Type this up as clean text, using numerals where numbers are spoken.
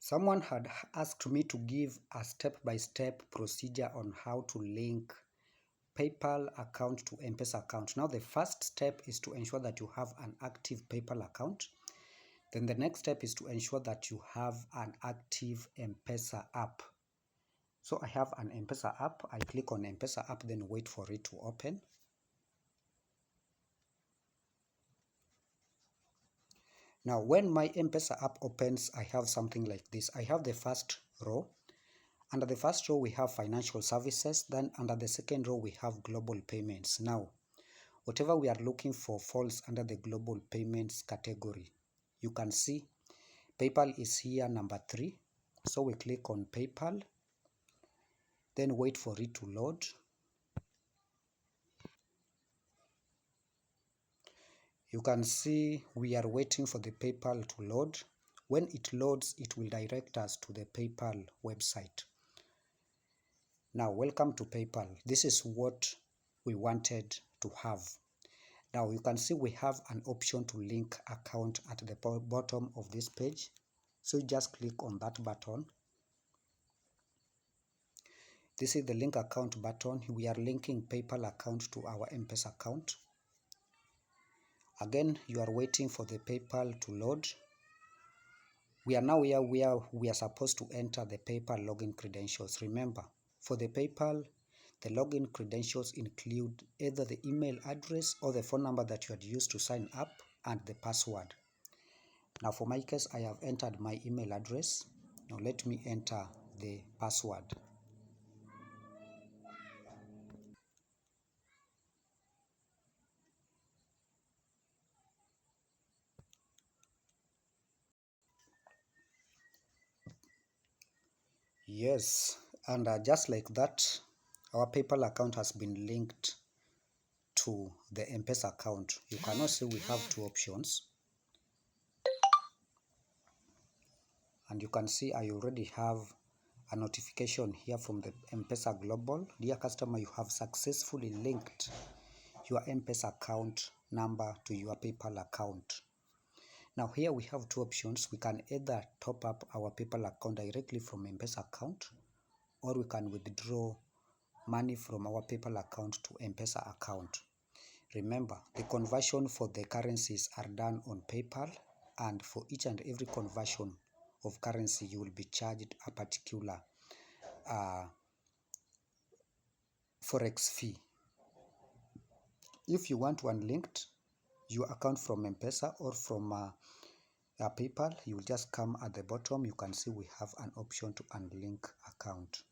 Someone had asked me to give a step-by-step procedure on how to link PayPal account to Mpesa account. Now, the first step is to ensure that you have an active PayPal account. Then the next step is to ensure that you have an active Mpesa app. So I have an Mpesa app. I click on Mpesa app, then wait for it to open. Now, when my Mpesa app opens, I have something like this. I have the first row. Under the first row, we have financial services. Then under the second row, we have global payments. Now, whatever we are looking for falls under the global payments category. You can see PayPal is here, number 3. So we click on PayPal, then wait for it to load. You can see we are waiting for the PayPal to load. When it loads, it will direct us to the PayPal website. Now, welcome to PayPal. This is what we wanted to have. Now, you can see we have an option to link account at the bottom of this page. So just click on that button. This is the link account button. We are linking PayPal account to our Mpesa account. Again, you are waiting for the PayPal to load. We are now here where we are supposed to enter the PayPal login credentials. Remember, for the PayPal, the login credentials include either the email address or the phone number that you had used to sign up and the password. Now, for my case, I have entered my email address. Now, let me enter the password. Yes, and just like that, our PayPal account has been linked to the Mpesa account. You can also see we have 2 options. And you can see I already have a notification here from the Mpesa Global. Dear customer, you have successfully linked your Mpesa account number to your PayPal account. Now here we have 2 options. We can either top up our PayPal account directly from Mpesa account, or we can withdraw money from our PayPal account to Mpesa account. Remember, the conversion for the currencies are done on PayPal, and for each and every conversion of currency, you will be charged a particular forex fee. If you want to unlink your account from Mpesa or from PayPal, you will just come at the bottom. You can see we have an option to unlink account.